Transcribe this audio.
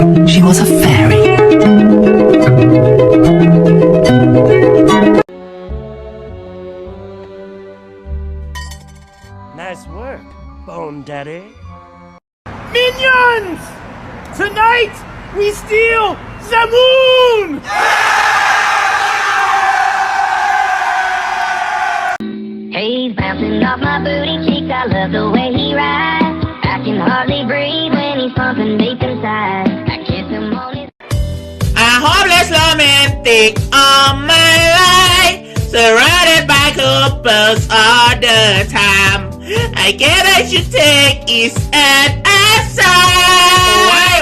She was a fairy. Nice work, Bone Daddy. Minions! Tonight, we steal the moon! He's bouncing off my booty cheeks, I love the way he rides. I can hardly breathe when he's pumping deep inside. I kiss him on his... A hopeless romantic all my life, surrounded by couples all the time. I guess I should take his advice.